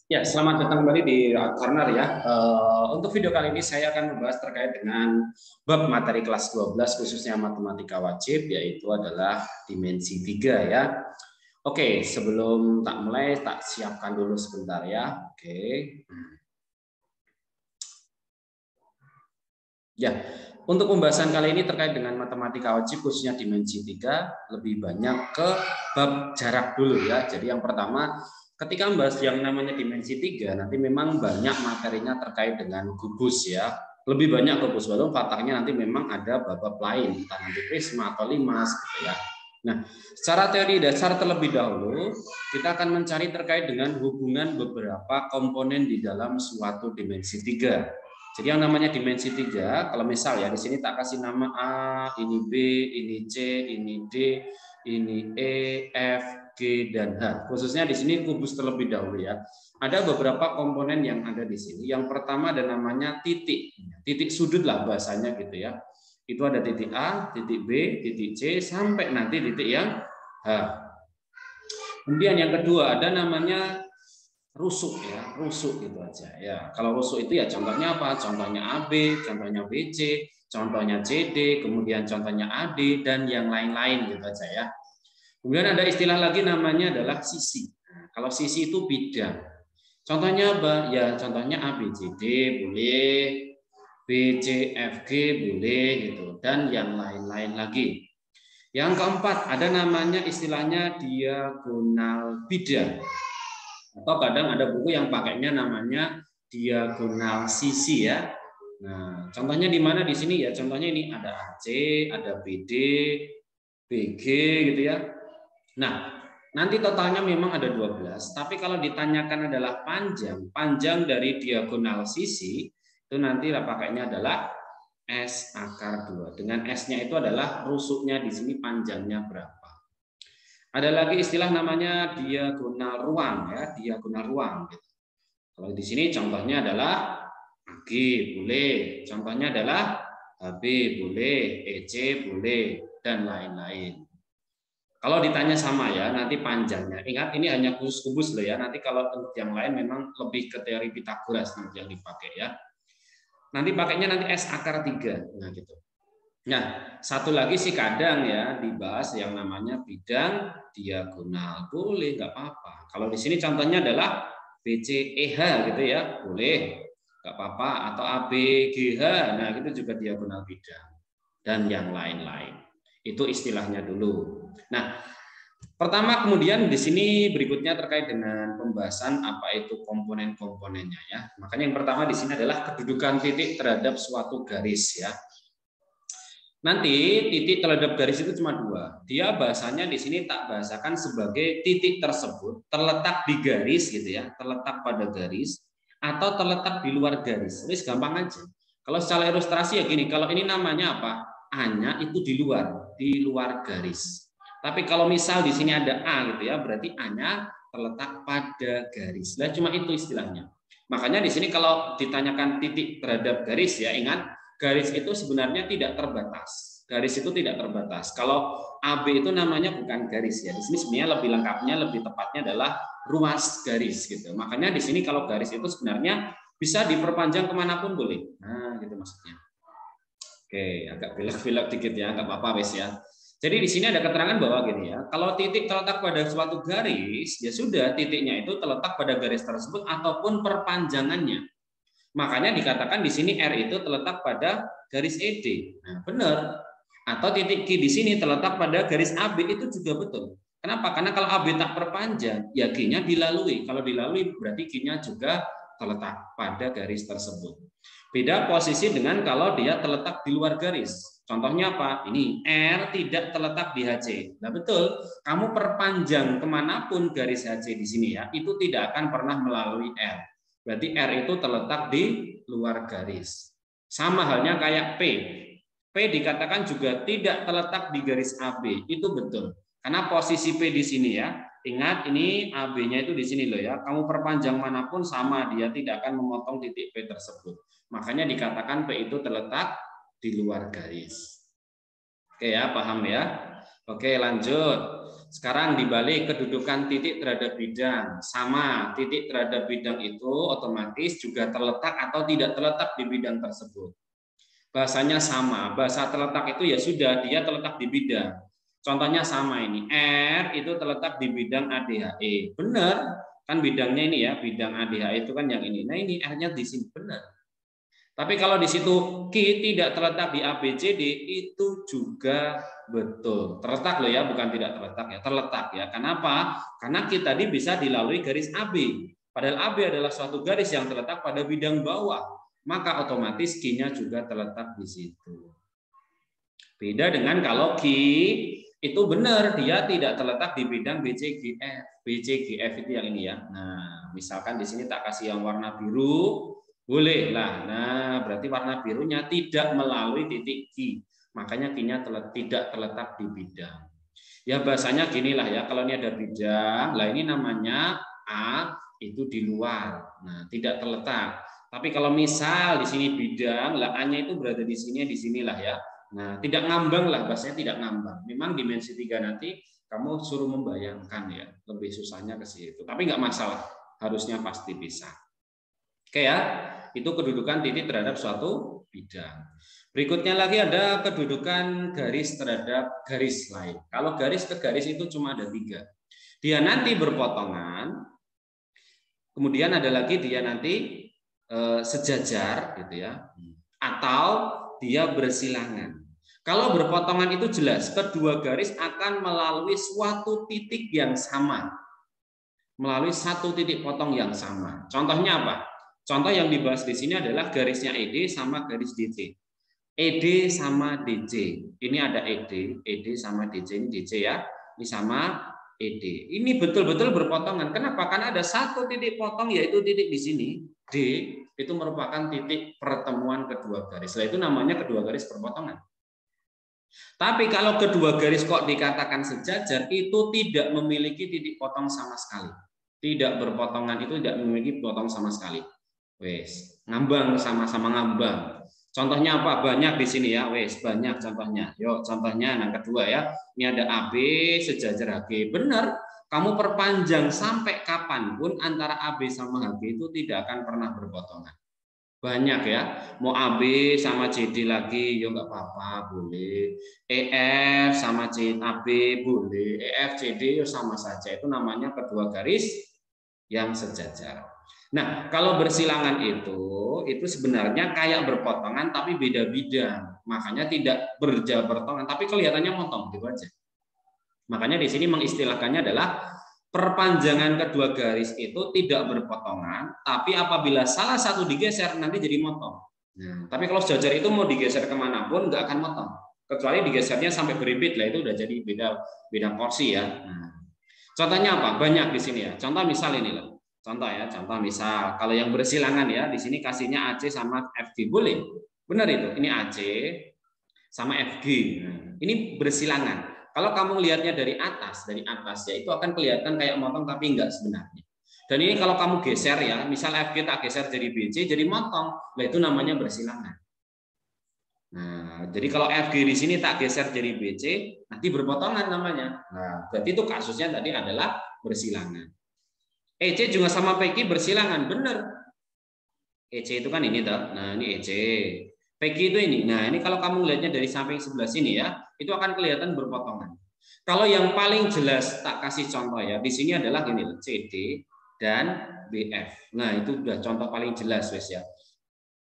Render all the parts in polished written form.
Ya, selamat datang kembali di Corner ya. Untuk video kali ini saya akan membahas terkait dengan bab materi kelas 12 khususnya matematika wajib, yaitu adalah dimensi 3 ya. Oke, sebelum tak mulai tak siapkan dulu sebentar ya. Oke. Ya, untuk pembahasan kali ini terkait dengan matematika wajib khususnya dimensi 3 lebih banyak ke bab jarak dulu ya. Jadi yang pertama, ketika membahas yang namanya dimensi 3 nanti memang banyak materinya terkait dengan kubus ya. Lebih banyak kubus, walaupun faktanya nanti memang ada bab-bab lain, entah nanti prisma atau limas gitu ya. Nah, secara teori dasar terlebih dahulu kita akan mencari terkait dengan hubungan beberapa komponen di dalam suatu dimensi 3. Jadi yang namanya dimensi 3, kalau misal ya di sini tak kasih nama A, ini B, ini C, ini D, ini E, F, G, dan H. Khususnya di sini kubus terlebih dahulu ya. Ada beberapa komponen yang ada di sini. Yang pertama ada namanya titik. Titik sudut lah bahasanya gitu ya. Itu ada titik A, titik B, titik C, sampai nanti titik yang H. Kemudian yang kedua ada namanya rusuk ya, rusuk gitu aja ya. Kalau rusuk itu ya contohnya apa? Contohnya AB, contohnya BC, contohnya CD, kemudian contohnya AD dan yang lain-lain gitu aja ya. Kemudian ada istilah lagi namanya adalah sisi. Nah, kalau sisi itu bidang. Contohnya apa? Ya contohnya ABCD boleh, BCFG boleh gitu dan yang lain-lain lagi. Yang keempat ada namanya istilahnya diagonal bidang. Atau kadang ada buku yang pakainya namanya diagonal sisi ya. Nah, contohnya di mana di sini ya? Contohnya ini ada AC, ada BD, BG gitu ya. Nah, nanti totalnya memang ada 12, tapi kalau ditanyakan adalah panjang dari diagonal sisi itu nanti pakainya adalah S akar 2. Dengan S-nya itu adalah rusuknya di sini panjangnya berapa. Ada lagi istilah namanya diagonal ruang ya, diagonal ruang. Kalau di sini contohnya adalah AG boleh, contohnya adalah HB boleh, EC boleh, dan lain-lain. Kalau ditanya sama ya, nanti panjangnya. Ingat ini hanya kubus-kubus loh ya. Nanti kalau untuk yang lain memang lebih ke teori Pitagoras nanti yang dipakai ya. Nanti pakainya nanti S akar 3. Nah gitu. Nah, satu lagi sih kadang ya dibahas yang namanya bidang diagonal. Boleh, nggak apa-apa. Kalau di sini contohnya adalah BCEH gitu ya, boleh, nggak apa-apa. Atau ABGH, nah itu juga diagonal bidang. Dan yang lain-lain. Itu istilahnya dulu. Nah, pertama kemudian di sini berikutnya terkait dengan pembahasan apa itu komponen-komponennya ya. Makanya yang pertama di sini adalah kedudukan titik terhadap suatu garis ya. Nanti titik terhadap garis itu cuma dua. Dia bahasanya di sini tak bahasakan sebagai titik tersebut terletak di garis gitu ya, terletak pada garis atau terletak di luar garis. Ini gampang aja. Kalau secara ilustrasi ya gini, kalau ini namanya apa? A-nya itu di luar garis. Tapi kalau misal di sini ada A gitu ya, berarti A-nya terletak pada garis. Nah, cuma itu istilahnya. Makanya di sini kalau ditanyakan titik terhadap garis ya, ingat garis itu sebenarnya tidak terbatas. Garis itu tidak terbatas. Kalau AB itu namanya bukan garis ya. Di sini sebenarnya lebih lengkapnya, lebih tepatnya adalah ruas garis gitu. Makanya di sini kalau garis itu sebenarnya bisa diperpanjang kemanapun boleh. Nah, gitu maksudnya. Oke, agak belak-belak dikit ya, nggak apa-apa wes ya. Jadi di sini ada keterangan bahwa gini ya, kalau titik terletak pada suatu garis, ya sudah titiknya itu terletak pada garis tersebut ataupun perpanjangannya. Makanya dikatakan di sini R itu terletak pada garis ED. Nah, benar. Atau titik Q di sini terletak pada garis AB itu juga betul. Kenapa? Karena kalau AB tak perpanjang, ya Q-nya dilalui. Kalau dilalui berarti Q-nya juga terletak pada garis tersebut. Beda posisi dengan kalau dia terletak di luar garis. Contohnya apa? Ini R tidak terletak di HC. Nah betul, kamu perpanjang kemanapun garis HC di sini ya, itu tidak akan pernah melalui R. Berarti R itu terletak di luar garis. Sama halnya kayak P. P dikatakan juga tidak terletak di garis AB. Itu betul. Karena posisi P di sini ya. Ingat ini AB-nya itu di sini loh ya. Kamu perpanjang manapun sama, dia tidak akan memotong titik P tersebut. Makanya dikatakan P itu terletak di luar garis. Oke ya, paham ya? Oke, lanjut. Sekarang dibalik kedudukan titik terhadap bidang. Sama, titik terhadap bidang itu otomatis juga terletak atau tidak terletak di bidang tersebut. Bahasanya sama. Bahasa terletak itu ya sudah, dia terletak di bidang. Contohnya sama ini. R itu terletak di bidang ADHE. Benar. Kan bidangnya ini ya, bidang ADHE itu kan yang ini. Nah, ini R-nya di sini benar. Tapi kalau di situ Q tidak terletak di ABCD itu juga betul. Terletak loh ya, bukan tidak terletak ya, terletak ya. Kenapa? Karena Q tadi bisa dilalui garis AB. Padahal AB adalah suatu garis yang terletak pada bidang bawah. Maka otomatis Q-nya juga terletak di situ. Beda dengan kalau Q itu benar, dia tidak terletak di bidang BCGF. BCGF itu yang ini ya. Nah, misalkan di sini tak kasih yang warna biru, boleh lah. Nah, berarti warna birunya tidak melalui titik Q. Makanya Q-nya tidak terletak di bidang. Ya bahasanya gini lah ya, kalau ini ada bidang, lah ini namanya A itu di luar. Nah, tidak terletak. Tapi kalau misal di sini bidang, lah A-nya itu berada di sinilah ya. Nah, tidak ngambang lah, bahasanya tidak ngambang. Memang dimensi 3 nanti kamu suruh membayangkan ya, lebih susahnya ke situ. Tapi nggak masalah, harusnya pasti bisa. Oke ya, itu kedudukan titik terhadap suatu bidang. Berikutnya lagi ada kedudukan garis terhadap garis lain. Kalau garis ke garis itu cuma ada 3. Dia nanti berpotongan, kemudian ada lagi dia nanti sejajar gitu ya, atau dia bersilangan. Kalau berpotongan itu jelas, kedua garis akan melalui suatu titik yang sama. Melalui satu titik potong yang sama. Contohnya apa? Contoh yang dibahas di sini adalah garisnya ED sama garis DC. ED sama DC. Ini ada ED sama DC, ini DC ya. Ini sama ED. Ini betul-betul berpotongan. Kenapa? Karena ada satu titik potong yaitu titik di sini. D itu merupakan titik pertemuan kedua garis. Nah, itu namanya kedua garis berpotongan. Tapi kalau kedua garis kok dikatakan sejajar, itu tidak memiliki titik potong sama sekali. Tidak berpotongan itu tidak memiliki potong sama sekali. Wes, ngambang sama-sama ngambang. Contohnya apa? Banyak di sini ya, wes banyak contohnya. Yuk, contohnya yang kedua ya. Ini ada AB sejajar HG. Benar, kamu perpanjang sampai kapanpun antara AB sama HG itu tidak akan pernah berpotongan. Banyak ya, mau AB sama CD lagi, ya nggak apa-apa, boleh. EF sama AB boleh, EF CD sama saja. Itu namanya kedua garis yang sejajar. Nah, kalau bersilangan itu sebenarnya kayak berpotongan tapi beda bidang. Makanya tidak berpotongan, tapi kelihatannya motong gitu aja. Makanya di sini mengistilahkannya adalah perpanjangan kedua garis itu tidak berpotongan, tapi apabila salah satu digeser nanti jadi motong. Nah, tapi kalau sejajar itu mau digeser kemanapun nggak akan motong, kecuali digesernya sampai beribit lah, itu udah jadi beda porsi ya. Nah, contohnya apa? Banyak di sini ya. Contoh misal ini loh. Contoh ya, contoh misal kalau yang bersilangan ya, di sini kasihnya AC sama FG boleh. Benar itu. Ini AC sama FG. Nah, ini bersilangan. Kalau kamu lihatnya dari atas ya itu akan kelihatan kayak motong tapi enggak sebenarnya. Dan ini kalau kamu geser ya, misal FG tak geser jadi BC jadi motong, nah itu namanya bersilangan. Nah, jadi kalau FG di sini tak geser jadi BC, nanti berpotongan namanya. Nah, berarti itu kasusnya tadi adalah bersilangan. EC juga sama PQ bersilangan, benar. EC itu kan ini toh. Nah, ini EC. PQ itu ini. Nah, ini kalau kamu lihatnya dari samping sebelah sini ya, itu akan kelihatan berpotongan. Kalau yang paling jelas tak kasih contoh ya, di sini adalah gini, CD dan BF. Nah, itu udah contoh paling jelas wes ya.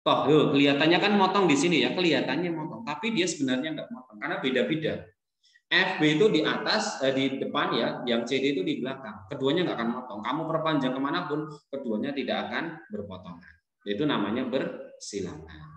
Toh, kelihatannya kan motong di sini ya, kelihatannya motong, tapi dia sebenarnya nggak motong karena beda-beda. FB itu di atas, di depan ya, yang CD itu di belakang. Keduanya nggak akan motong. Kamu perpanjang kemanapun, keduanya tidak akan berpotongan. Itu namanya bersilangan.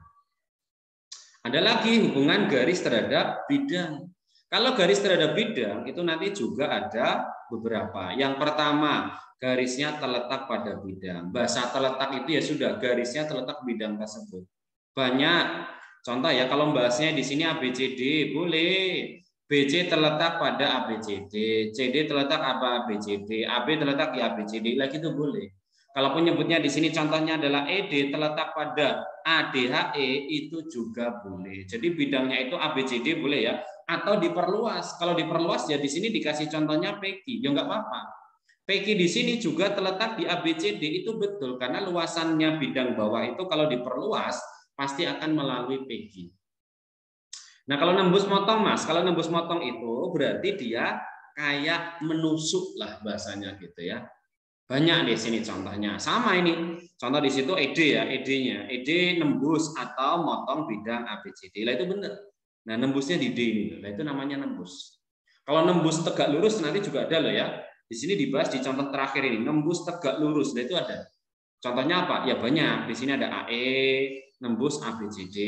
Ada lagi hubungan garis terhadap bidang. Kalau garis terhadap bidang itu nanti juga ada beberapa. Yang pertama, garisnya terletak pada bidang. Bahasa terletak itu ya sudah garisnya terletak bidang tersebut. Banyak. Contoh ya, kalau bahasnya di sini ABCD boleh. BC terletak pada ABCD, CD terletak apa ABCD, AB terletak di ABCD, lagi itu boleh. Kalau penyebutnya di sini contohnya adalah ED terletak pada ADHE itu juga boleh. Jadi bidangnya itu ABCD boleh ya. atau diperluas. Kalau diperluas ya di sini dikasih contohnya PQ, ya nggak apa-apa. PQ di sini juga terletak di ABCD, itu betul karena luasannya bidang bawah itu kalau diperluas pasti akan melalui PQ. Nah kalau nembus motong Mas, kalau nembus motong itu berarti dia kayak menusuk lah bahasanya gitu ya. Banyak di sini contohnya. Sama ini. Contoh di situ ED ya, ED-nya. ED nembus atau motong bidang ABCD. Lah itu benar. Nah, nembusnya di D ini. Lah itu namanya nembus. Kalau nembus tegak lurus nanti juga ada loh ya. Di sini dibahas di contoh terakhir ini, nembus tegak lurus. Lah itu ada. Contohnya apa? Ya banyak. Di sini ada AE, nembus ABCD,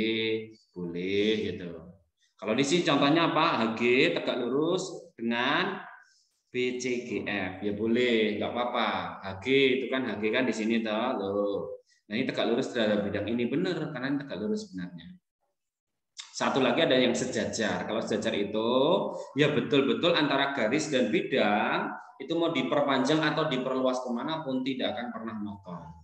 boleh gitu. Kalau di sini contohnya apa? HG tegak lurus dengan BCGF ya boleh, nggak apa-apa. HG itu kan HG kan di sini toh loh. Nah ini tegak lurus terhadap bidang ini benar karena ini tegak lurus sebenarnya. Satu lagi ada yang sejajar. Kalau sejajar itu ya betul-betul antara garis dan bidang itu mau diperpanjang atau diperluas kemanapun tidak akan pernah motong.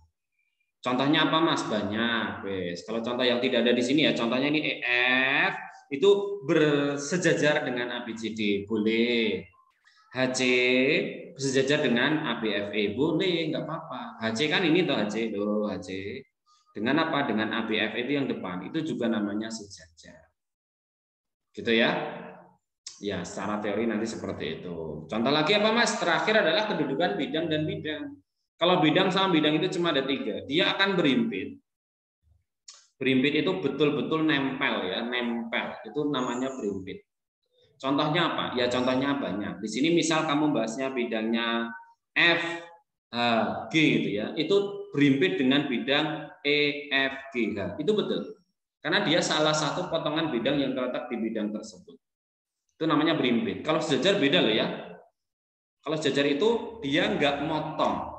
Contohnya apa Mas? Banyak. Wes. Kalau contoh yang tidak ada di sini ya, contohnya ini EF itu bersejajar dengan ABCD boleh. HC sejajar dengan ABFE boleh, nggak apa-apa. HC kan ini tuh HC loh, HC. Dengan apa? Dengan ABFE itu yang depan. Itu juga namanya sejajar. Gitu ya. Ya, secara teori nanti seperti itu. Contoh lagi apa Mas? Terakhir adalah kedudukan bidang dan bidang. Kalau bidang sama bidang itu cuma ada 3. Dia akan berimpit. Berimpit itu betul-betul nempel ya, nempel. Itu namanya berimpit. Contohnya apa? Ya contohnya banyak. Di sini misal kamu bahasnya bidangnya F, H, G gitu ya. Itu berimpit dengan bidang E, F, G, H. Itu betul. Karena dia salah satu potongan bidang yang terletak di bidang tersebut. Itu namanya berimpit. Kalau sejajar beda loh ya. Kalau sejajar itu dia nggak motong.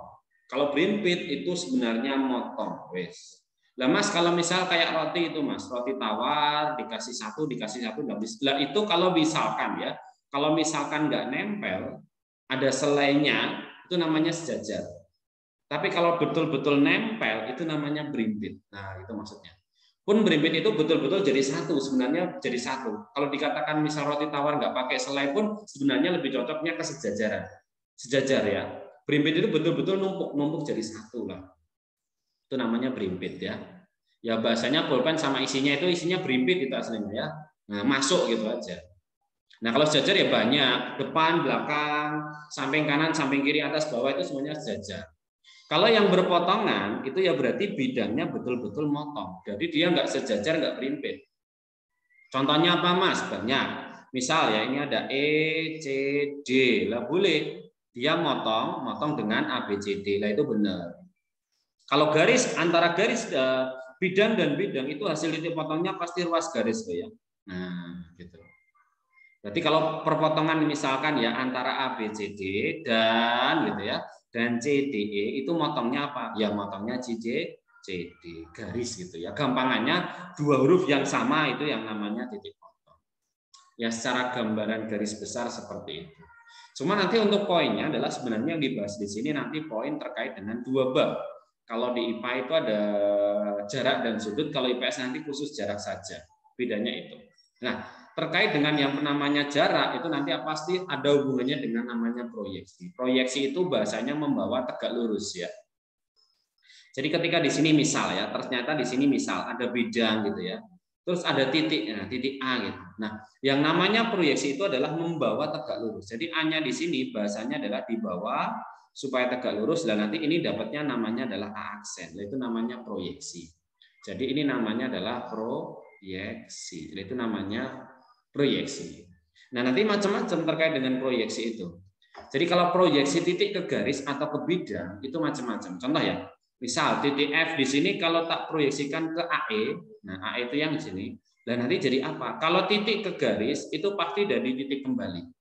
Kalau berimpit itu sebenarnya motong. Wes. Lah Mas kalau misal kayak roti itu Mas, roti tawar dikasih satu nggak bisa. Lah itu kalau misalkan ya, kalau misalkan nggak nempel, ada selainya itu namanya sejajar. Tapi kalau betul-betul nempel itu namanya berimpit. Nah itu maksudnya. Pun berimpit itu betul-betul jadi satu, sebenarnya jadi satu. Kalau dikatakan misal roti tawar nggak pakai selai pun sebenarnya lebih cocoknya ke sejajaran. Sejajar ya. Berimpit itu betul-betul numpuk jadi satu lah. Itu namanya berimpit ya. Ya bahasanya pulpen sama isinya itu isinya berimpit itu aslinya ya. Nah, masuk gitu aja. Nah, kalau sejajar ya banyak, depan, belakang, samping kanan, samping kiri, atas, bawah itu semuanya sejajar. Kalau yang berpotongan itu ya berarti bidangnya betul-betul motong. Jadi dia nggak sejajar, nggak berimpit. Contohnya apa Mas? Banyak. Misal ya ini ada E, C, D. Lah boleh. Dia motong dengan A, B, C, D. Lah itu benar. Kalau garis antara garis bidang dan bidang itu hasil titik potongnya pasti ruas garis ya. Nah, gitu. Berarti kalau perpotongan misalkan ya antara A, B, C, D dan gitu ya dan C, D, E itu motongnya apa? Ya motongnya C, D, garis gitu ya. Gampangannya dua huruf yang sama itu yang namanya titik potong. Ya secara gambaran garis besar seperti itu. Cuma nanti untuk poinnya adalah sebenarnya yang dibahas di sini nanti poin terkait dengan 2 bab. Kalau di IPA itu ada jarak dan sudut, kalau IPS nanti khusus jarak saja. Bedanya itu. Nah, terkait dengan yang namanya jarak itu nanti pasti ada hubungannya dengan namanya proyeksi. Proyeksi itu bahasanya membawa tegak lurus ya. Jadi ketika di sini misal ya, ternyata di sini misal ada bidang gitu ya. Terus ada titik, nah, titik A gitu. Nah, yang namanya proyeksi itu adalah membawa tegak lurus. Jadi A-nya di sini bahasanya adalah di bawah supaya tegak lurus, dan nanti ini dapatnya namanya adalah A aksen, itu namanya proyeksi. Jadi ini namanya adalah proyeksi, itu namanya proyeksi. Nah nanti macam-macam terkait dengan proyeksi itu. Jadi kalau proyeksi titik ke garis atau ke bidang itu macam-macam. Contoh ya, misal titik F di sini kalau tak proyeksikan ke AE, nah AE itu yang di sini, dan nanti jadi apa? Kalau titik ke garis itu pasti dari titik kembali.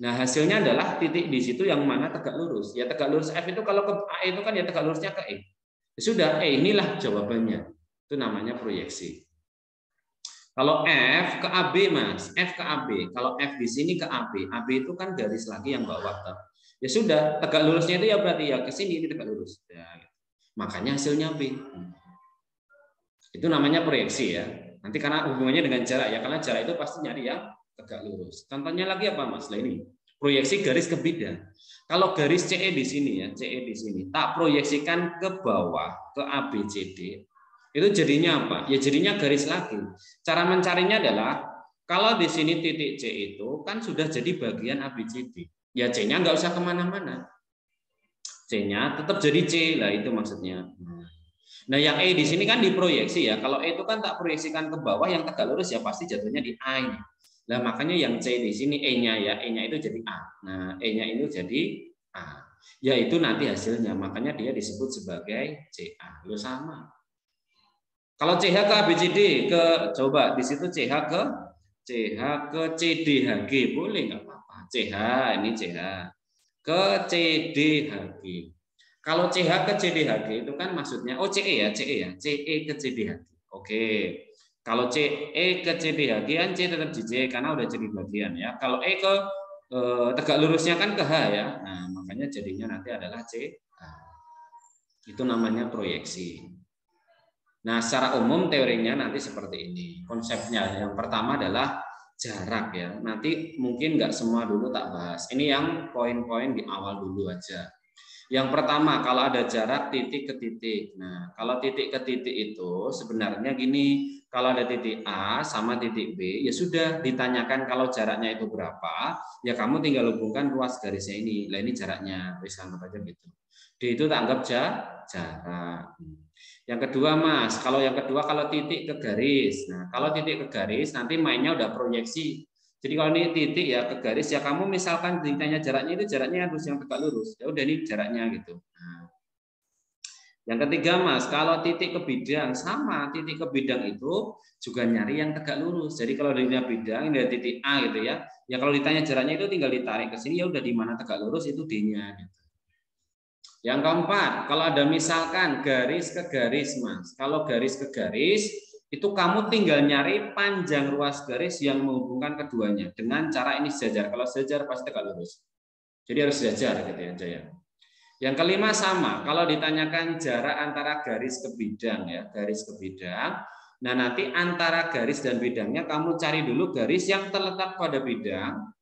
Nah, hasilnya adalah titik di situ yang mana tegak lurus. Ya tegak lurus F itu kalau ke A itu kan ya tegak lurusnya ke E. Sudah, inilah jawabannya. Itu namanya proyeksi. Kalau F ke AB, Mas. F ke AB. Kalau F di sini ke AB. AB itu kan garis lagi yang bawah. Ya sudah, tegak lurusnya itu ya berarti ya ke sini ini tegak lurus. Ya, makanya hasilnya B. Itu namanya proyeksi ya. Nanti karena hubungannya dengan jarak ya, karena jarak itu pasti nyari ya tegak lurus. Contohnya lagi apa Mas? Nah ini proyeksi garis ke bidang. Kalau garis CE di sini ya, CE di sini tak proyeksikan ke bawah ke ABCD, itu jadinya apa? Ya jadinya garis lagi. Cara mencarinya adalah kalau di sini titik C itu kan sudah jadi bagian ABCD. Ya C-nya nggak usah kemana-mana. C-nya tetap jadi C lah, itu maksudnya. Nah yang E di sini kan diproyeksi ya. Kalau E itu kan tak proyeksikan ke bawah, yang tegak lurus ya pasti jatuhnya di A ini. Nah makanya yang C di sini E-nya ya, E-nya itu jadi A. Nah E-nya itu jadi A. Ya itu nanti hasilnya. Makanya dia disebut sebagai CA. Lo sama. Kalau CH ke ABCD, coba di situ CH ke CDHG boleh nggak apa-apa. CH ini CH ke CDHG. Kalau CH ke CDHG itu kan maksudnya CE ya, CE ke CDHG. Oke. Kalau CE ke CDHG kan C tetap JJ karena udah jadi bagian ya. Kalau E ke tegak lurusnya kan ke H ya. Nah, makanya jadinya nanti adalah CH. Itu namanya proyeksi. Nah, secara umum teorinya nanti seperti ini. Konsepnya yang pertama adalah jarak ya. Nanti mungkin nggak semua dulu tak bahas. Ini yang poin-poin di awal dulu aja. Yang pertama, kalau ada jarak titik ke titik. Nah, kalau titik ke titik itu sebenarnya gini, kalau ada titik A sama titik B, ya sudah ditanyakan kalau jaraknya itu berapa, ya kamu tinggal hubungkan ruas garisnya ini. Nah, ini jaraknya, bisa anggap aja gitu. D itu tak anggap jarak. Yang kedua Mas, kalau titik ke garis. Nah, kalau titik ke garis nanti mainnya udah proyeksi. Jadi kalau ini titik ya ke garis ya kamu misalkan ditanya jaraknya itu jaraknya harus yang tegak lurus. Ya udah ini jaraknya gitu. Nah, yang ketiga Mas, kalau titik ke bidang sama titik ke bidang itu juga nyari yang tegak lurus. Jadi kalau dari bidang ini titik A gitu ya. Ya kalau ditanya jaraknya itu tinggal ditarik ke sini ya udah di mana tegak lurus itu D-nya gitu. Yang keempat, kalau ada misalkan garis ke garis, Mas. Kalau garis ke garis, itu kamu tinggal nyari panjang ruas garis yang menghubungkan keduanya. Dengan cara ini sejajar. Kalau sejajar pasti tegak lurus. Jadi harus sejajar gitu ya, Jaya. Yang kelima sama, kalau ditanyakan jarak antara garis ke bidang ya, garis ke bidang. Nah, nanti antara garis dan bidangnya kamu cari dulu garis yang terletak pada bidang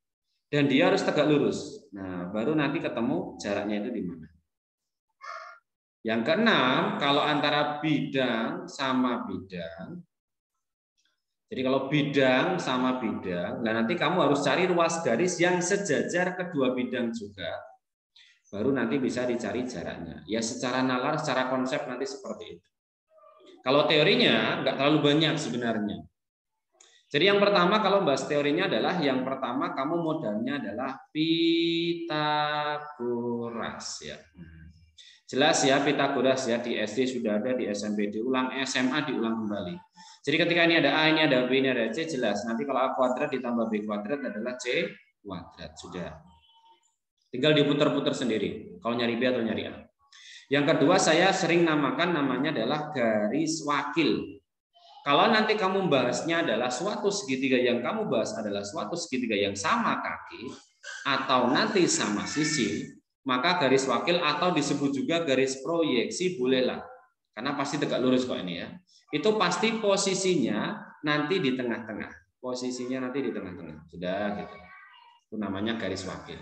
dan dia harus tegak lurus. Nah, baru nanti ketemu jaraknya itu di mana. Yang keenam, kalau antara bidang sama bidang, jadi kalau bidang sama bidang, nah nanti kamu harus cari ruas garis yang sejajar kedua bidang juga, baru nanti bisa dicari jaraknya. Ya secara nalar, secara konsep nanti seperti itu. Kalau teorinya nggak terlalu banyak sebenarnya. Jadi yang pertama kalau bahas teorinya adalah yang pertama kamu modalnya adalah Pitagoras ya. Jelas ya Pitagoras ya, di SD sudah ada, di SMP diulang, SMA diulang kembali. Jadi ketika ini ada A, ini ada B, ini ada C, jelas. Nanti kalau A kuadrat ditambah B kuadrat adalah C kuadrat. Sudah. Tinggal diputar-putar sendiri. Kalau nyari B atau nyari A. Yang kedua saya sering namakan namanya adalah garis wakil. Kalau nanti kamu bahasnya adalah suatu segitiga yang kamu bahas adalah suatu segitiga yang sama kaki atau nanti sama sisi, maka garis wakil atau disebut juga garis proyeksi bolehlah. Karena pasti tegak lurus kok ini ya. Itu pasti posisinya nanti di tengah-tengah. Posisinya nanti di tengah-tengah. Sudah gitu. Itu namanya garis wakil.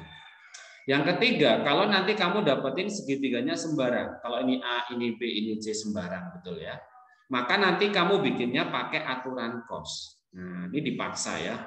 Yang ketiga, kalau nanti kamu dapetin segitiganya sembarang. Kalau ini A, ini B, ini C sembarang, betul ya. Maka nanti kamu bikinnya pakai aturan cos. Nah, ini dipaksa ya.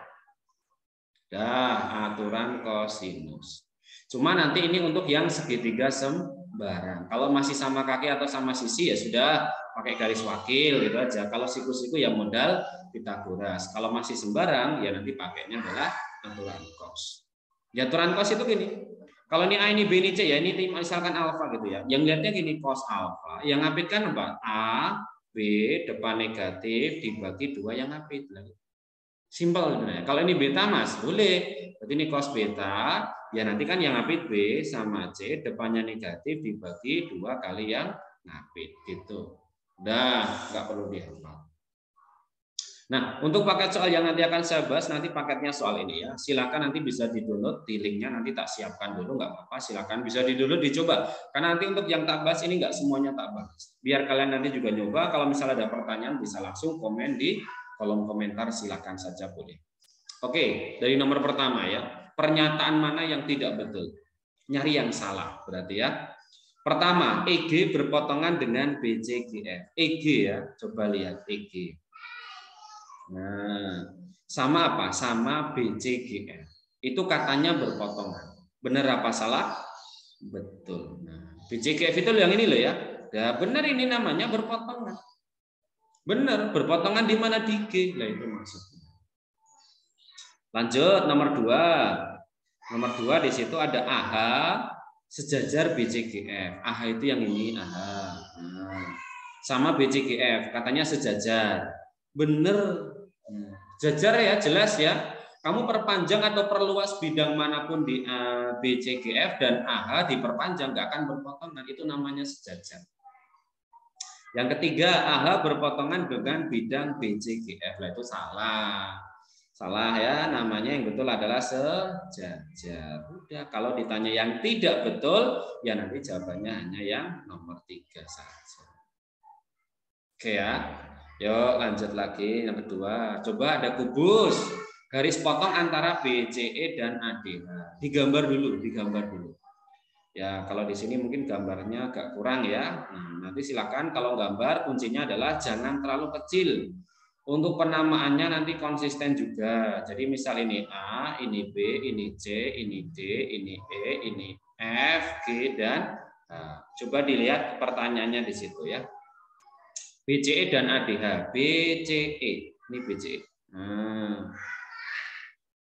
Dah, aturan kosinus. Cuma nanti ini untuk yang segitiga sembarang. Kalau masih sama kaki atau sama sisi ya sudah pakai garis wakil gitu aja. Kalau siku-siku ya modal Pitagoras. Kalau masih sembarang ya nanti pakainya adalah aturan cos. Ya aturan cos itu gini. Kalau ini A, ini B, ini C ya, ini misalkan alfa gitu ya. Yang lihatnya gini cos alfa. Yang ngapit kan apa? A, B, depan negatif dibagi 2 yang ngapit. Simpel sebenarnya. Kalau ini beta Mas, boleh. Berarti ini cos beta, ya nanti kan yang ngapit B sama C, depannya negatif dibagi 2 kali yang ngapit gitu. Udah, nggak perlu dihafal. Nah, untuk paket soal yang nanti akan saya bahas, nanti paketnya soal ini ya. Silakan nanti bisa di-download, di linknya nanti tak siapkan dulu, nggak apa-apa. Silakan bisa di-download, dicoba. Karena nanti untuk yang tak bahas ini nggak semuanya tak bahas. Biar kalian nanti juga nyoba. Kalau misalnya ada pertanyaan, bisa langsung komen di kolom komentar, silakan saja boleh. Oke, dari nomor pertama ya. Pernyataan mana yang tidak betul? Nyari yang salah berarti ya. Pertama, EG berpotongan dengan BCGF. EG ya, coba lihat EG. Nah, sama apa? Sama BCGF. Itu katanya berpotongan. Benar apa salah? Betul. Nah, BCGF itu yang ini loh ya. Ya, benar ini namanya berpotongan. Benar, berpotongan di mana di G? Nah, itu maksudnya. Lanjut nomor 2. Nomor 2 di situ ada AH sejajar BCGF. AH itu yang ini AH. Nah, sama BCGF katanya sejajar. Bener. Jajar ya, jelas ya. Kamu perpanjang atau perluas bidang manapun di BCGF dan AH diperpanjang nggak akan berpotongan. Itu namanya sejajar. Yang ketiga, AH berpotongan dengan bidang BCGF. Nah, itu salah. Salah ya, namanya yang betul adalah sejajar. Udah, kalau ditanya yang tidak betul, ya nanti jawabannya hanya yang nomor 3 saja. Oke ya. Yuk lanjut lagi yang kedua. Coba ada kubus. Garis potong antara BCE dan ADH. Digambar dulu. Ya, kalau di sini mungkin gambarnya agak kurang ya. Nah, nanti silakan kalau gambar kuncinya adalah jangan terlalu kecil. Untuk penamaannya nanti konsisten juga. Jadi misal ini A, ini B, ini C, ini D, ini E, ini F, G dan H. Coba dilihat pertanyaannya di situ ya. BCE dan ADH. BCE, ini BCE.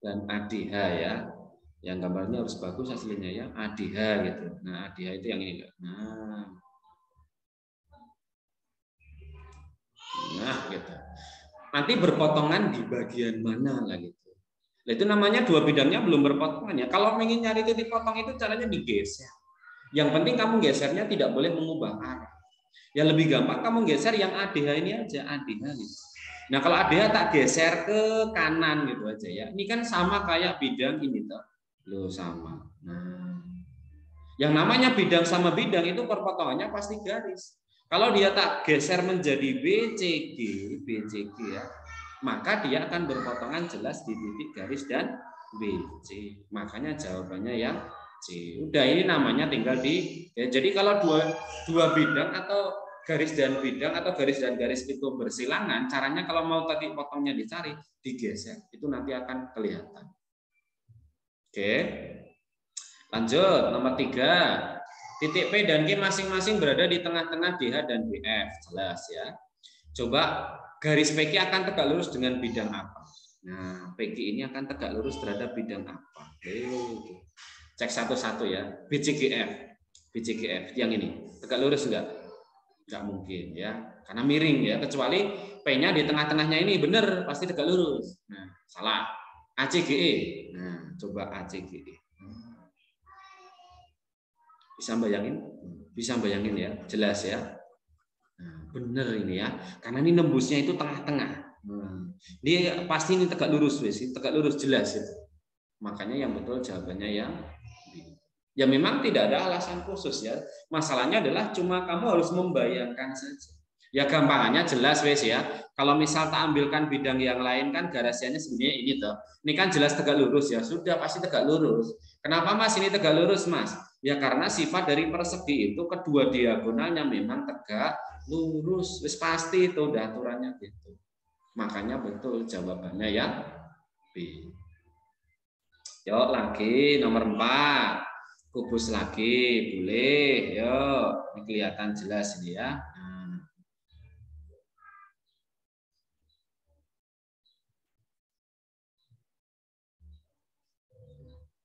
Dan ADH ya. Yang gambarnya harus bagus aslinya ya. ADH gitu. Nah, ADH itu yang ini. Nah gitu. Nanti berpotongan di bagian mana lah gitu. Nah, itu namanya dua bidangnya belum berpotongan ya. Kalau ingin nyari titik potong itu caranya digeser. Yang penting kamu gesernya tidak boleh mengubah arah. Ya lebih gampang kamu geser yang ADH ini aja, ADH gitu. Nah kalau ADH tak geser ke kanan gitu aja ya. Ini kan sama kayak bidang ini toh. Loh sama. Nah, yang namanya bidang sama bidang itu perpotongannya pasti garis. Kalau dia tak geser menjadi BCG ya, maka dia akan berpotongan jelas di titik garis dan BC. Makanya jawabannya yang C. Udah ini namanya tinggal di ya, jadi kalau dua bidang atau garis dan bidang atau garis dan garis itu bersilangan, caranya kalau mau tadi potongnya dicari, digeser. Itu nanti akan kelihatan. Oke. Lanjut nomor 3. Titik P dan Q masing-masing berada di tengah-tengah DH dan BF. Jelas ya. Coba garis PQ akan tegak lurus dengan bidang apa? Nah, PQ ini akan tegak lurus terhadap bidang apa? Cek satu-satu ya. BCGF yang ini tegak lurus enggak? Enggak mungkin ya. Karena miring ya. Kecuali P-nya di tengah-tengahnya ini benar pasti tegak lurus. Nah, salah. ACGE. Nah, coba ACGE. Bisa bayangin ya, jelas ya. Nah, bener ini ya, karena ini nembusnya itu tengah-tengah. Ini pasti ini tegak lurus, tegak lurus jelas itu. Makanya yang betul jawabannya yang B. Ya memang tidak ada alasan khusus ya. Masalahnya adalah cuma kamu harus membayangkan saja. Ya gampangannya jelas wes ya. Kalau misal tak ambilkan bidang yang lain kan garasiannya sebenarnya ini toh. Ini kan jelas tegak lurus ya. Sudah pasti tegak lurus. Kenapa Mas ini tegak lurus Mas? Ya karena sifat dari persegi itu kedua diagonalnya memang tegak lurus. Wis pasti itu udah aturannya gitu. Makanya betul jawabannya yang B. Yuk lagi nomor 4. Kubus lagi boleh. Yuk, ini kelihatan jelas ini ya.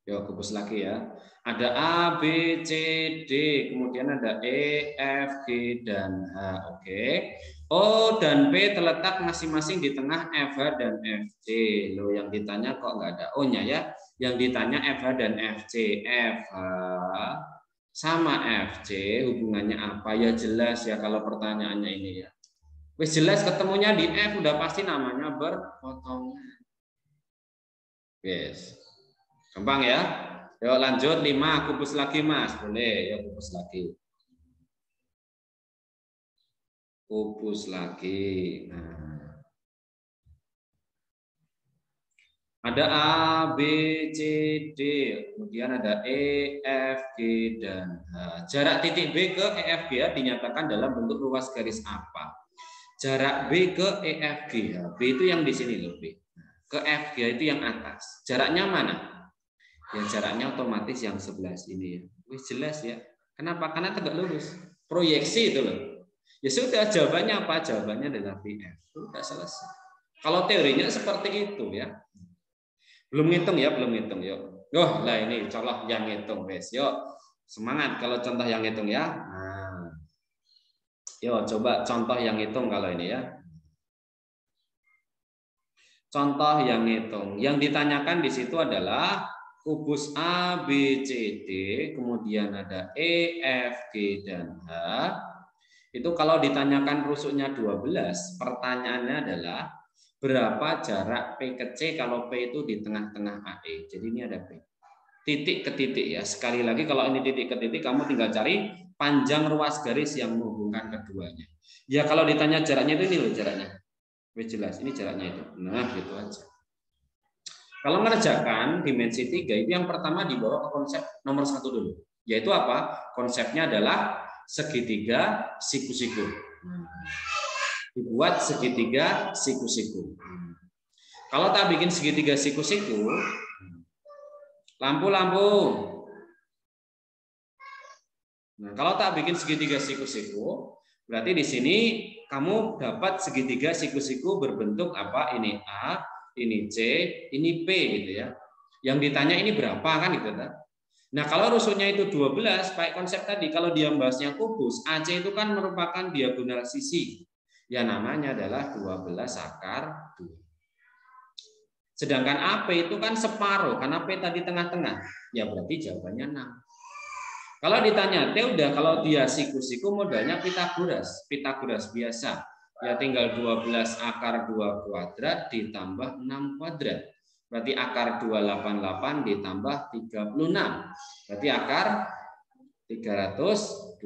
Yuk kubus lagi ya. Ada A, B, C, D, kemudian ada E, F, G, dan H. Oke. O dan P terletak masing-masing di tengah FH dan FC. Loh, yang ditanya kok nggak ada O-nya ya? Yang ditanya FH dan FC. FH sama FC hubungannya apa? Ya jelas ya kalau pertanyaannya ini ya. Wis jelas ketemunya di F udah pasti namanya berpotongan. Yes. Gampang ya? Yuk lanjut 5, kubus lagi Mas. Boleh, yuk kubus lagi. Kubus lagi. Nah. Ada A, B, C, D, kemudian ada E, F, G, dan H. Jarak titik B ke E, F, G, H dinyatakan dalam bentuk ruas garis apa? Jarak B ke E, F, G, H. B itu yang di sini loh, B. Ke F, G itu yang atas. Jaraknya mana? Ya jaraknya otomatis yang sebelah sini ya. Wih jelas ya. Kenapa? Karena tegak lurus. Proyeksi itu loh. Ya sudah, jawabannya apa? Jawabannya adalah BF. Sudah selesai. Kalau teorinya seperti itu ya. Belum ngitung ya, belum ngitung yuk. Oh, lah ini contoh yang ngitung, wes. Yuk, semangat kalau contoh yang ngitung ya. Nah, yuk coba contoh yang ngitung kalau ini ya. Contoh yang ngitung. Yang ditanyakan di situ adalah kubus A, B, C, D, kemudian ada E, F, G, dan H. Itu kalau ditanyakan rusuknya 12, pertanyaannya adalah berapa jarak P ke C kalau P itu di tengah-tengah AE. Jadi ini ada P. Titik ke titik ya. Sekali lagi kalau ini titik ke titik kamu tinggal cari panjang ruas garis yang menghubungkan keduanya. Ya kalau ditanya jaraknya itu ini loh jaraknya. Jelas ini jaraknya itu. Nah, gitu aja. Kalau mengerjakan dimensi 3 itu yang pertama dibawa ke konsep nomor 1 dulu. Yaitu apa? Konsepnya adalah segitiga siku-siku. Dibuat segitiga siku-siku. Kalau tak bikin segitiga siku-siku, lampu-lampu. Nah, kalau tak bikin segitiga siku-siku, berarti di sini kamu dapat segitiga siku-siku berbentuk apa? Ini A, ini C, ini P gitu ya. Yang ditanya ini berapa kan gitu kan? Nah, kalau rusuknya itu 12, pakai konsep tadi, kalau dia bahasnya kubus, AC itu kan merupakan diagonal sisi. Ya namanya adalah 12 akar 2. Sedangkan AP itu kan separuh, karena P tadi tengah-tengah. Ya berarti jawabannya 6. Kalau ditanya T udah, kalau dia siku-siku modalnya Pitagoras. Pitagoras biasa. Ya tinggal 12 akar 2 kuadrat ditambah 6 kuadrat. Berarti akar 288 ditambah 36. Berarti akar 324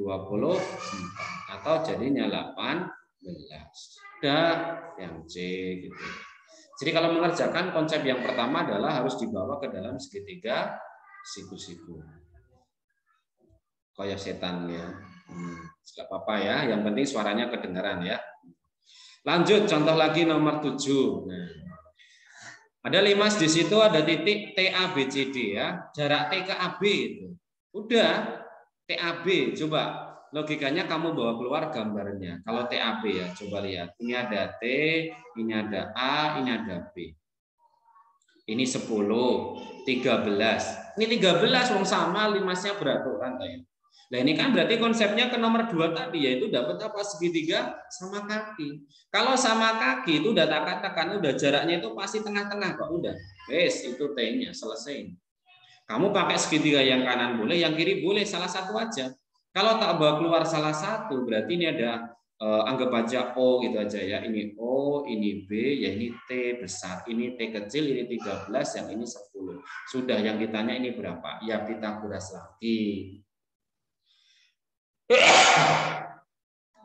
atau jadinya 18. Udah yang C gitu. Jadi kalau mengerjakan konsep yang pertama adalah harus dibawa ke dalam segitiga siku-siku. Kayak setan ya. Enggak apa-apa ya, yang penting suaranya kedengaran ya. Lanjut contoh lagi nomor 7. Nah, ada limas di situ, ada titik TABCD ya. Jarak T ke AB itu. Udah, TAB coba logikanya kamu bawa keluar gambarnya. Kalau TAB ya, coba lihat. Ini ada T, ini ada A, ini ada B. Ini 10, 13. Ini 13 wong sama limasnya beraturan ya. Nah ini kan berarti konsepnya ke nomor 2 tadi, yaitu dapat apa? Segitiga sama kaki. Kalau sama kaki itu udah tak katakan, udah jaraknya itu pasti tengah-tengah kok. Udah, wes itu T-nya selesai. Kamu pakai segitiga yang kanan boleh, yang kiri boleh, salah satu aja. Kalau tak bawa keluar salah satu, berarti ini ada anggap aja O gitu aja ya. Ini O, ini B, ya ini T besar. Ini T kecil, ini 13, yang ini 10. Sudah, yang ditanya ini berapa? Ya Pitagoras lagi.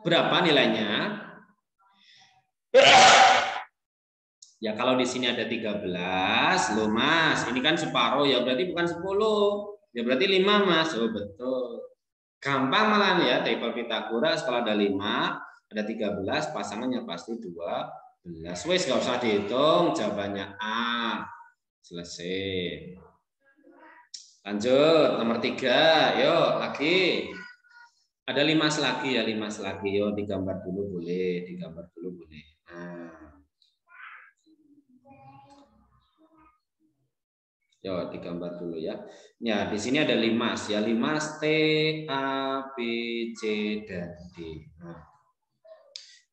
Berapa nilainya? Ya kalau di sini ada 13, loh Mas, ini kan separuh ya berarti bukan 10. Ya berarti 5 Mas. Oh betul. Gampang malah ya, table Pitagoras kalau ada 5, ada 13, pasangannya pasti 12. Wes enggak usah dihitung, jawabannya A. Selesai. Lanjut nomor 3. Yuk lagi. Ada 5 lagi ya, 5 lagi. Yo digambar dulu boleh, digambar dulu boleh. Nah. Yo digambar dulu ya. Ya, di sini ada 5 ya, 5 T, A, B, C dan D. Nah.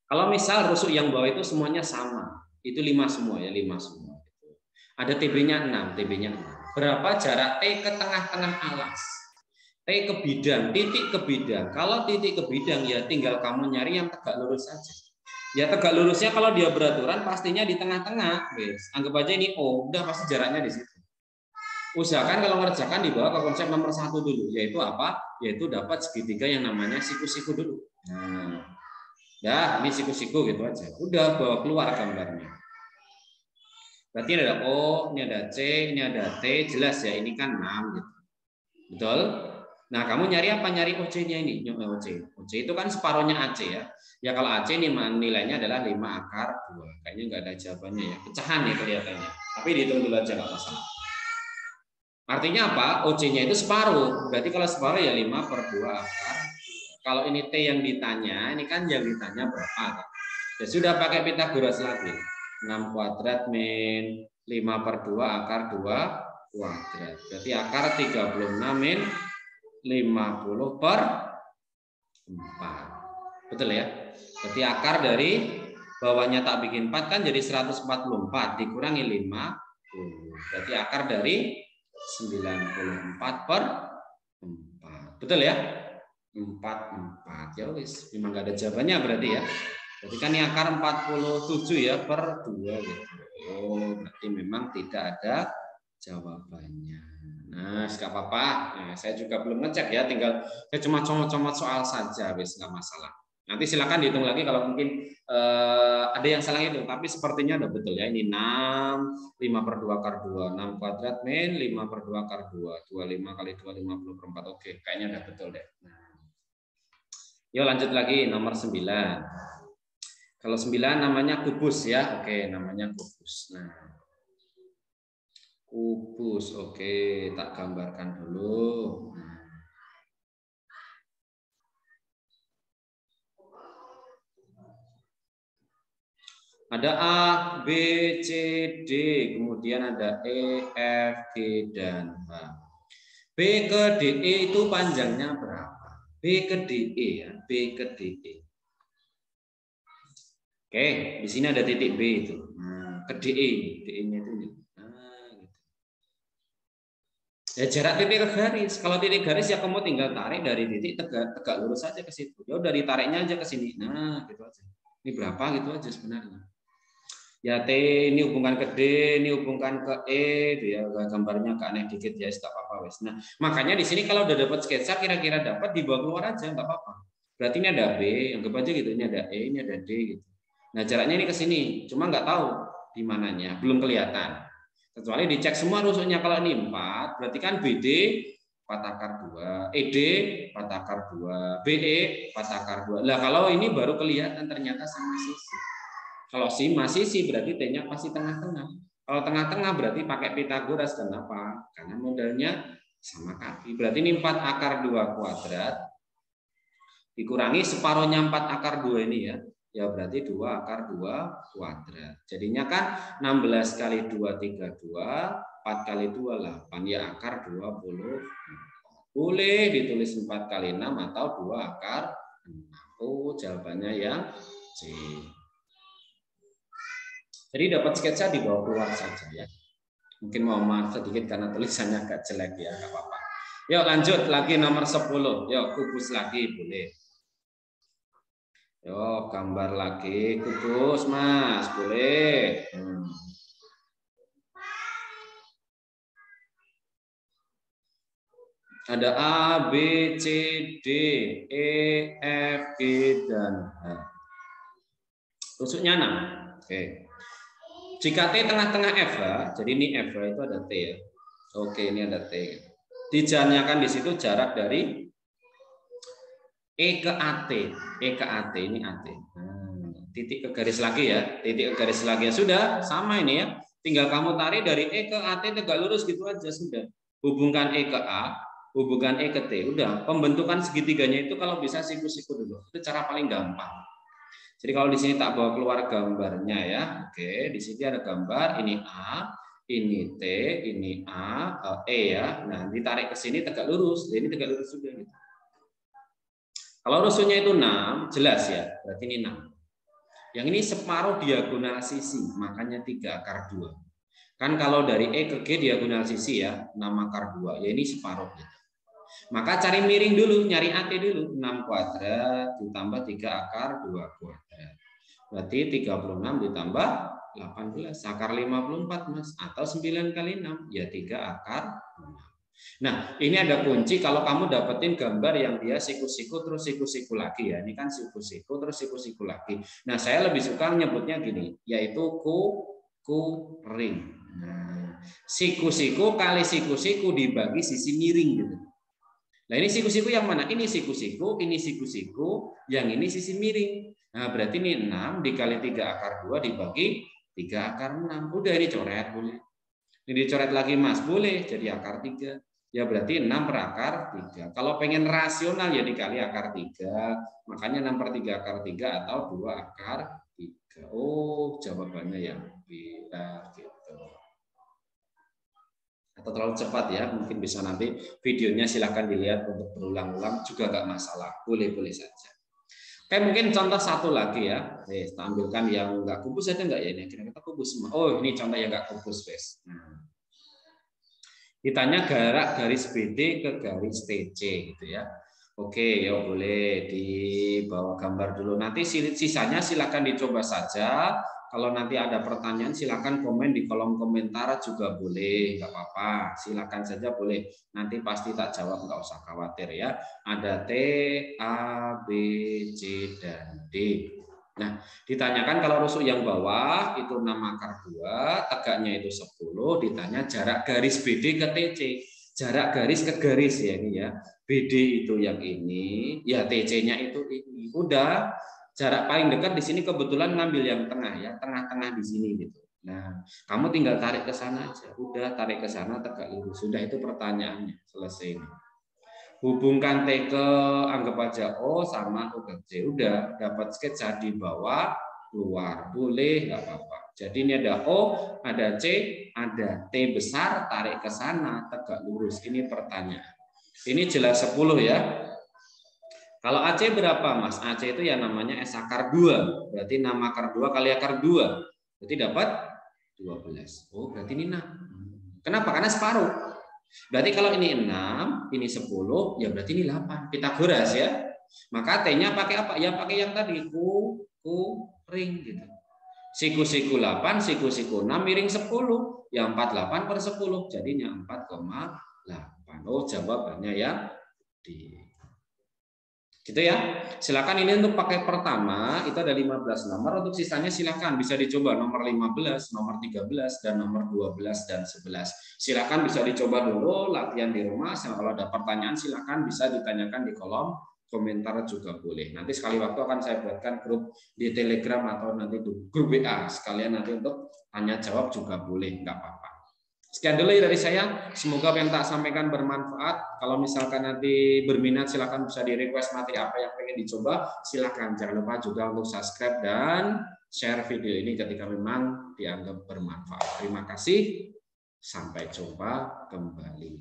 Kalau misal rusuk yang bawah itu semuanya sama, itu 5 semua ya, 5 semua. Ada TB-nya 6, TB-nya 6. Berapa jarak T ke tengah-tengah alas? T ke bidang, titik ke bidang. Kalau titik ke bidang ya tinggal kamu nyari yang tegak lurus saja. Ya tegak lurusnya kalau dia beraturan pastinya di tengah-tengah. Anggap aja ini O, udah pasti jaraknya di situ. Usahakan kalau ngerjakan dibawa ke konsep nomor 1 dulu, yaitu apa? Yaitu dapat segitiga yang namanya siku-siku dulu. Nah, ya ini siku-siku gitu aja. Udah bawa keluar gambarnya. Berarti ini ada O, ini ada C, ini ada T, jelas ya, ini kan 6 gitu. Betul? Nah, kamu nyari apa? Nyari OC-nya ini. OC itu kan separuhnya AC ya. Ya kalau AC ini nilainya adalah 5 akar 2. Kayaknya nggak ada jawabannya ya. Pecahan ya kelihatannya. Tapi dihitung dulu aja nggak masalah. Artinya apa? OC-nya itu separuh. Berarti kalau separuh ya 5 per 2 akar. Kalau ini T yang ditanya, ini kan yang ditanya berapa? Ya sudah pakai Pitagoras lagi. 6 kuadrat min 5 per 2 akar 2 kuadrat. Berarti akar 36 min 50 per 4. Betul ya? Berarti akar dari bawahnya tak bikin 4 kan jadi 144 dikurangi 50. Berarti akar dari 94 per 4. Betul ya? 44. Ya wis, memang enggak ada jawabannya berarti ya. Berarti kan ini akar 47 ya per 2 gitu. Oh, berarti memang tidak ada jawabannya. Nah, nggak apa-apa. Nah, saya juga belum ngecek ya, tinggal saya cuma comot-comot soal saja, wis nggak masalah. Nanti silakan dihitung lagi kalau mungkin ada yang salah itu, tapi sepertinya udah betul ya. Ini 6, 5 per 2 akar 2, 6 kuadrat min 5 per 2 akar 2, 25 kali 2, 50 per 4. Oke, kayaknya udah betul deh. Nah. Yuk lanjut lagi, nomor 9. Kalau 9 namanya kubus ya. Oke, namanya kubus. Nah, kubus. Oke, tak gambarkan dulu. Ada A, B, C, D, kemudian ada E, F, G, dan H. B ke DE itu panjangnya berapa? B ke DE ya, B ke DE. Oke, di sini ada titik B itu. Nah, ke DE, DE-nya itu ini. Nah, gitu. Ya jarak titik ke garis. Kalau titik garis ya kamu tinggal tarik dari titik tegak lurus saja ke situ. Ya udah ditariknya aja ke sini. Nah, gitu aja. Ini berapa gitu aja sebenarnya. Ya T ini hubungkan ke D, ini hubungkan ke E, itu ya gambarnya agak aneh dikit ya, tak apa-apa wes. Nah, makanya di sini kalau udah dapat sketsa kira-kira dapat dibawa keluar aja, nggak apa-apa. Berarti ini ada B, anggap aja gitu, ini ada E, ini ada D gitu. Nah, jaraknya ini ke sini, cuma nggak tahu di mananya, belum kelihatan. Kecuali dicek semua rusuknya. Kalau ini 4, berarti kan BD 4 akar 2, ED 4 akar 2, BE 4 akar 2. Lah kalau ini baru kelihatan ternyata sama sisi. Kalau masih sih berarti T-nya pasti tengah-tengah. Kalau tengah-tengah berarti pakai Pitagoras. Kenapa? Karena modelnya sama kaki. Berarti ini 4 akar 2 kuadrat dikurangi separuhnya 4 akar 2 ini ya. Ya berarti 2 akar 2 kuadrat. Jadinya kan 16 kali 2 32, 4 kali 2 8 ya akar 20. Boleh ditulis 4 kali 6 atau 2 akar 6. Oh, jawabannya yang C. Jadi dapat sketsa dibawa keluar saja ya. Mungkin mau maaf sedikit karena tulisannya agak jelek ya, nggak apa-apa. Yuk lanjut lagi nomor 10. Yuk kubus lagi boleh. Yuk gambar lagi kubus Mas, boleh. Ada A, B, C, D, E, F, G, dan H. Rusuknya 6. Oke. Jika T tengah-tengah F, jadi ini F itu ada T ya. Oke, ini ada T. Dijanyakan di situ jarak dari E ke AT. E ke AT, ini AT. Titik ke garis lagi ya. Titik ke garis lagi ya. Sudah, sama ini ya. Tinggal kamu tarik dari E ke AT tegak lurus gitu aja sudah. Hubungkan E ke A, hubungkan E ke T. Udah, pembentukan segitiganya itu kalau bisa siku-siku dulu. Itu cara paling gampang. Jadi kalau di sini tak bawa keluar gambarnya ya. Oke, di sini ada gambar ini A, ini T, ini A, E ya. Nah, ditarik ke sini tegak lurus. Jadi ini tegak lurus juga gitu. Kalau rusuknya itu 6, jelas ya. Berarti ini 6. Yang ini separuh diagonal sisi, makanya 3 akar 2. Kan kalau dari E ke G diagonal sisi ya, 6 akar 2. Ya ini separuh gitu. Maka cari miring dulu, nyari AT dulu. 6 kuadrat ditambah 3 akar 2 kuadrat. Berarti 36 ditambah 18. Akar 54 Mas. Atau 9 kali 6. Ya 3 akar 6. Nah ini ada kunci kalau kamu dapetin gambar yang dia siku-siku terus siku-siku lagi ya. Ini kan siku-siku terus siku-siku lagi. Nah saya lebih suka menyebutnya gini. Yaitu ring. Nah, siku-siku kali siku-siku dibagi sisi miring gitu. Nah, ini siku-siku yang mana? Ini siku-siku, yang ini sisi miring. Nah, berarti ini 6 dikali 3 akar 2 dibagi 3 akar 6. Udah, ini coret boleh. Ini dicoret lagi, Mas, boleh jadi akar 3. Ya berarti 6 per akar 3. Kalau pengen rasional ya dikali akar 3. Makanya 6 per 3 akar 3 atau 2 akar 3. Oh, jawabannya yang B. Nah, gitu. Atau terlalu cepat ya, mungkin bisa nanti videonya silahkan dilihat untuk berulang-ulang juga nggak masalah, boleh-boleh saja. Oke, mungkin contoh satu lagi ya, kita ambilkan yang nggak kubus ada nggak ya ini? Kita kubus semua. Oh, ini contoh yang nggak kubus, guys. Nah, ditanya jarak garis BD ke garis TC gitu ya. Oke, ya boleh dibawa gambar dulu. Nanti sisanya silakan dicoba saja. Kalau nanti ada pertanyaan silakan komen di kolom komentar juga boleh, nggak apa-apa. Silakan saja boleh. Nanti pasti tak jawab, nggak usah khawatir ya. Ada T, A, B, C, dan D. Nah, ditanyakan kalau rusuk yang bawah itu 6 akar 2, tegaknya itu 10, ditanya jarak garis BD ke TC. Jarak garis ke garis ya ini ya. BD itu yang ini, ya TC-nya itu ini. Udah, jarak paling dekat di sini kebetulan ngambil yang tengah ya, tengah-tengah di sini gitu. Nah, kamu tinggal tarik ke sana aja. Udah, tarik ke sana tegak lurus. Sudah, itu pertanyaannya. Selesai ini. Hubungkan T ke anggap aja O sama O ke C. Udah dapat sketsa di bawah keluar. Boleh, nggak apa-apa. Jadi ini ada O, ada C, ada T besar, tarik ke sana, tegak lurus. Ini pertanyaan. Ini jelas 10 ya. Kalau AC berapa, Mas? AC itu ya namanya S akar 2. Berarti 6 akar 2 kali akar 2. Berarti dapat 12. Oh, berarti ini 6. Kenapa? Karena separuh. Berarti kalau ini 6, ini 10, ya berarti ini 8. Pitagoras ya. Maka T-nya pakai apa? Ya pakai yang tadi, ring gitu. Siku-siku 8, siku-siku 6, miring 10. Ya 48 per 10. Jadinya 4,8. Oh, jawabannya ya D. Gitu ya. Silakan ini untuk pakai pertama, itu ada 15 nomor. Untuk sisanya silakan bisa dicoba nomor 15, nomor 13, dan nomor 12 dan 11. Silakan bisa dicoba dulu latihan di rumah. Kalau ada pertanyaan silakan bisa ditanyakan di kolom komentar juga boleh. Nanti sekali waktu akan saya buatkan grup di Telegram atau nanti di grup WA. Sekalian nanti untuk tanya jawab juga boleh, nggak apa-apa. Sekian dulu dari saya. Semoga yang tak sampaikan bermanfaat. Kalau misalkan nanti berminat, silakan bisa di-request materi apa yang pengen dicoba. Silakan. Jangan lupa juga untuk subscribe dan share video ini ketika memang dianggap bermanfaat. Terima kasih. Sampai jumpa kembali.